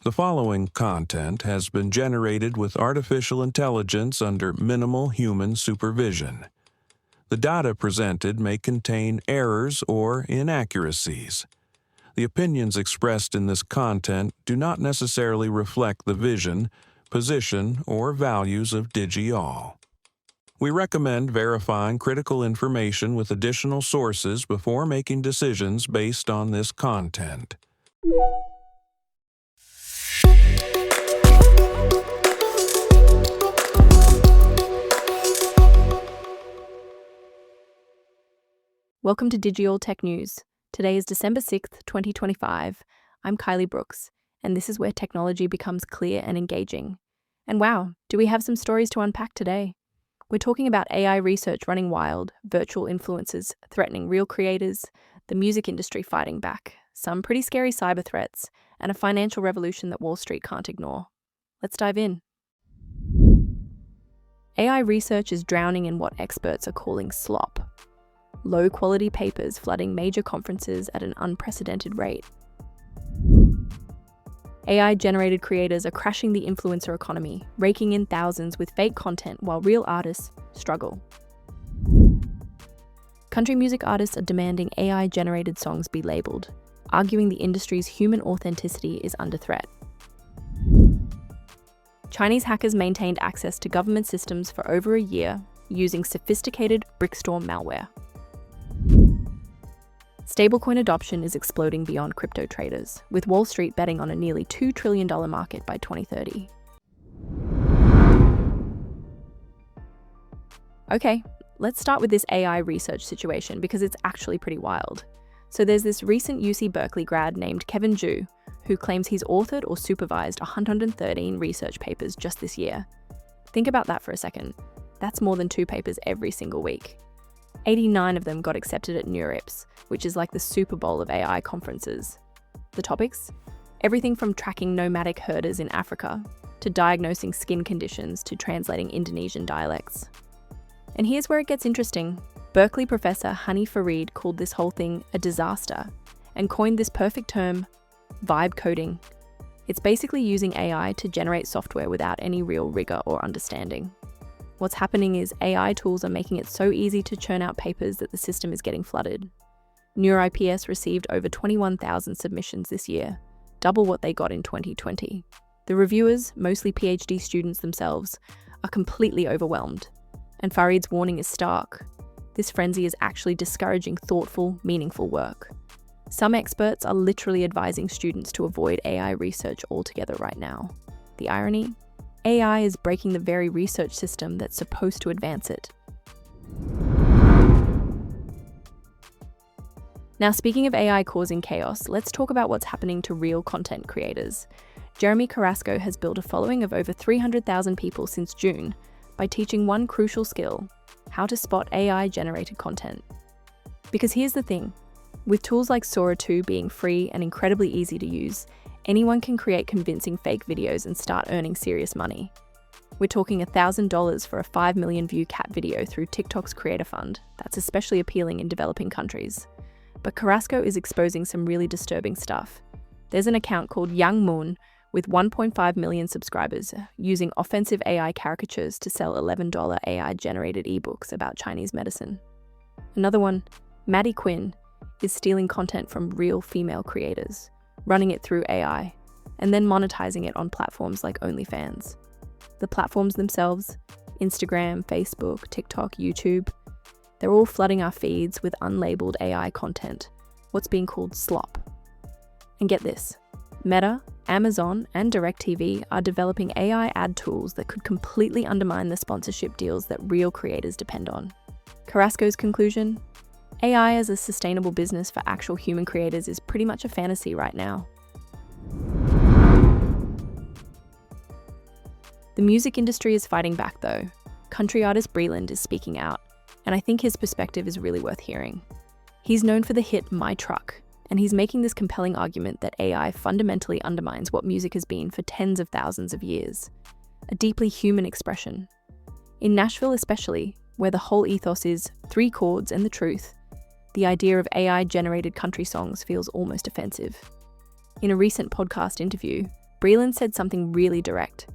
The following content has been generated with artificial intelligence under minimal human supervision. The data presented may contain errors or inaccuracies. The opinions expressed in this content do not necessarily reflect the vision, position, or values of DigiAll. We recommend verifying critical information with additional sources before making decisions based on this content. Welcome to DigiAll Tech News. Today is December 6th, 2025. I'm Kylie Brooks, and this is where technology becomes clear and engaging. And wow, do we have some stories to unpack today? We're talking about AI research running wild, virtual influencers threatening real creators, the music industry fighting back, some pretty scary cyber threats, and a financial revolution that Wall Street can't ignore. Let's dive in. AI research is drowning in what experts are calling slop. Low-quality papers flooding major conferences at an unprecedented rate. AI-generated creators are crashing the influencer economy, raking in thousands with fake content while real artists struggle. Country music artists are demanding AI-generated songs be labeled, arguing the industry's human authenticity is under threat. Chinese hackers maintained access to government systems for over a year using sophisticated Brickstorm malware. Stablecoin adoption is exploding beyond crypto traders, with Wall Street betting on a nearly $2 trillion market by 2030. Okay, let's start with this AI research situation because it's actually pretty wild. So there's this recent UC Berkeley grad named Kevin Zhu, who claims he's authored or supervised 113 research papers just this year. Think about that for a second. That's more than 2 papers every single week. 89 of them got accepted at NeurIPS, which is like the Super Bowl of AI conferences. The topics? Everything from tracking nomadic herders in Africa, to diagnosing skin conditions, to translating Indonesian dialects. And here's where it gets interesting. Berkeley professor Hani Farid called this whole thing a disaster, and coined this perfect term, vibe coding. It's basically using AI to generate software without any real rigor or understanding. What's happening is AI tools are making it so easy to churn out papers that the system is getting flooded. NeurIPS received over 21,000 submissions this year, double what they got in 2020. The reviewers, mostly PhD students themselves, are completely overwhelmed. And Farid's warning is stark. This frenzy is actually discouraging thoughtful, meaningful work. Some experts are literally advising students to avoid AI research altogether right now. The irony? AI is breaking the very research system that's supposed to advance it. Now, speaking of AI causing chaos, let's talk about what's happening to real content creators. Jeremy Carrasco has built a following of over 300,000 people since June by teaching one crucial skill: how to spot AI-generated content. Because here's the thing, with tools like Sora 2 being free and incredibly easy to use, anyone can create convincing fake videos and start earning serious money. We're talking $1,000 for a 5 million view cat video through TikTok's Creator Fund. That's especially appealing in developing countries. But Carrasco is exposing some really disturbing stuff. There's an account called Young Moon with 1.5 million subscribers using offensive AI caricatures to sell $11 AI-generated ebooks about Chinese medicine. Another one, Maddie Quinn, is stealing content from real female creators, running it through AI, and then monetizing it on platforms like OnlyFans. The platforms themselves, Instagram, Facebook, TikTok, YouTube, they're all flooding our feeds with unlabeled AI content, what's being called slop. And get this, Meta, Amazon, and DirecTV are developing AI ad tools that could completely undermine the sponsorship deals that real creators depend on. Carrasco's conclusion? AI as a sustainable business for actual human creators is pretty much a fantasy right now. The music industry is fighting back though. Country artist Breland is speaking out, and I think his perspective is really worth hearing. He's known for the hit My Truck, and he's making this compelling argument that AI fundamentally undermines what music has been for tens of thousands of years, a deeply human expression. In Nashville especially, where the whole ethos is 3 chords and the truth, the idea of AI-generated country songs feels almost offensive. In a recent podcast interview, Breland said something really direct.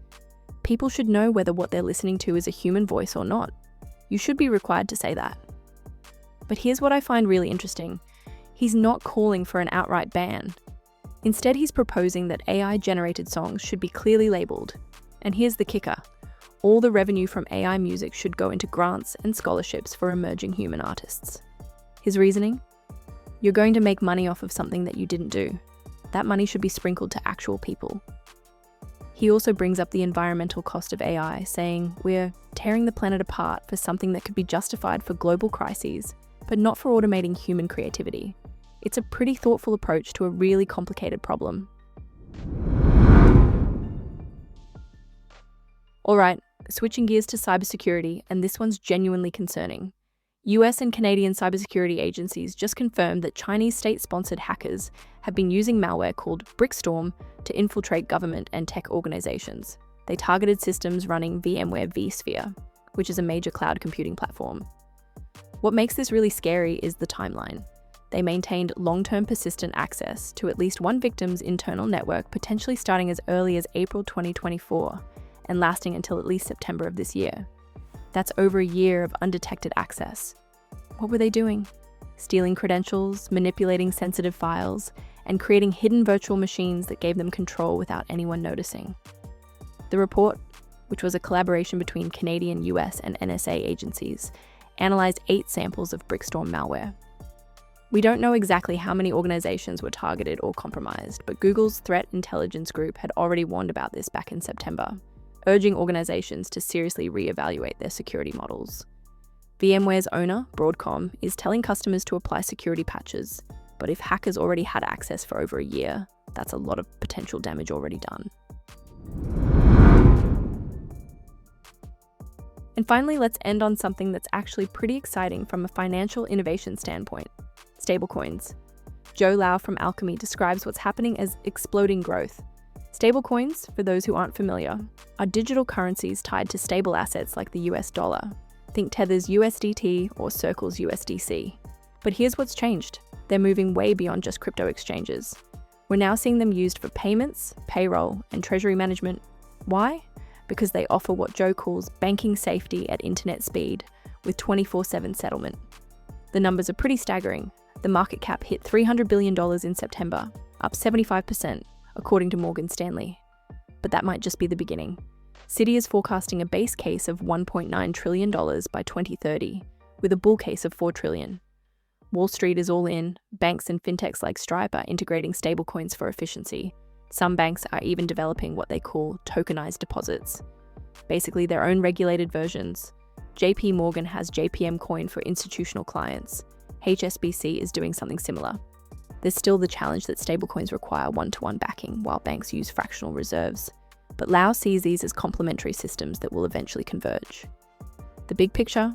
People should know whether what they're listening to is a human voice or not. You should be required to say that. But here's what I find really interesting. He's not calling for an outright ban. Instead, he's proposing that AI-generated songs should be clearly labeled. And here's the kicker. All the revenue from AI music should go into grants and scholarships for emerging human artists. His reasoning? You're going to make money off of something that you didn't do. That money should be sprinkled to actual people. He also brings up the environmental cost of AI, saying we're tearing the planet apart for something that could be justified for global crises, but not for automating human creativity. It's a pretty thoughtful approach to a really complicated problem. All right, switching gears to cybersecurity, and this one's genuinely concerning. US and Canadian cybersecurity agencies just confirmed that Chinese state-sponsored hackers have been using malware called Brickstorm to infiltrate government and tech organizations. They targeted systems running VMware vSphere, which is a major cloud computing platform. What makes this really scary is the timeline. They maintained long-term persistent access to at least one victim's internal network, potentially starting as early as April 2024 and lasting until at least September of this year. That's over a year of undetected access. What were they doing? Stealing credentials, manipulating sensitive files, and creating hidden virtual machines that gave them control without anyone noticing. The report, which was a collaboration between Canadian, US, and NSA agencies, analyzed 8 samples of Brickstorm malware. We don't know exactly how many organizations were targeted or compromised, but Google's threat intelligence group had already warned about this back in September, urging organizations to seriously reevaluate their security models. VMware's owner, Broadcom, is telling customers to apply security patches, but if hackers already had access for over a year, that's a lot of potential damage already done. And finally, let's end on something that's actually pretty exciting from a financial innovation standpoint: stablecoins. Joe Lau from Alchemy describes what's happening as exploding growth. Stablecoins, for those who aren't familiar, are digital currencies tied to stable assets like the US dollar. Think Tether's USDT or Circle's USDC. But here's what's changed. They're moving way beyond just crypto exchanges. We're now seeing them used for payments, payroll, and treasury management. Why? Because they offer what Joe calls banking safety at internet speed with 24/7 settlement. The numbers are pretty staggering. The market cap hit $300 billion in September, up 75%, according to Morgan Stanley. But that might just be the beginning. Citi is forecasting a base case of $1.9 trillion by 2030, with a bull case of $4 trillion. Wall Street is all in. Banks and fintechs like Stripe are integrating stablecoins for efficiency. Some banks are even developing what they call tokenized deposits, basically their own regulated versions. JP Morgan has JPM Coin for institutional clients. HSBC is doing something similar. There's still the challenge that stablecoins require one-to-one backing, while banks use fractional reserves. But Lau sees these as complementary systems that will eventually converge. The big picture?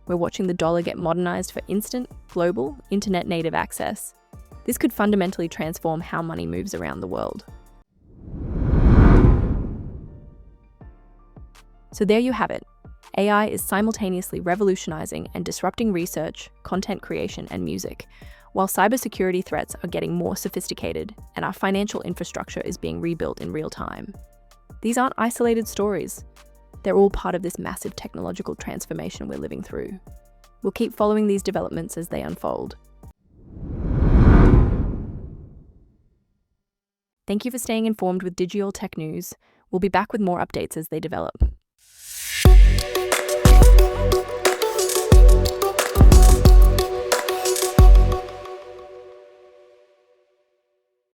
We're watching the dollar get modernized for instant, global, internet-native access. This could fundamentally transform how money moves around the world. So there you have it. AI is simultaneously revolutionizing and disrupting research, content creation, and music, while cybersecurity threats are getting more sophisticated and our financial infrastructure is being rebuilt in real time. These aren't isolated stories. They're all part of this massive technological transformation we're living through. We'll keep following these developments as they unfold. Thank you for staying informed with Digital Tech News. We'll be back with more updates as they develop.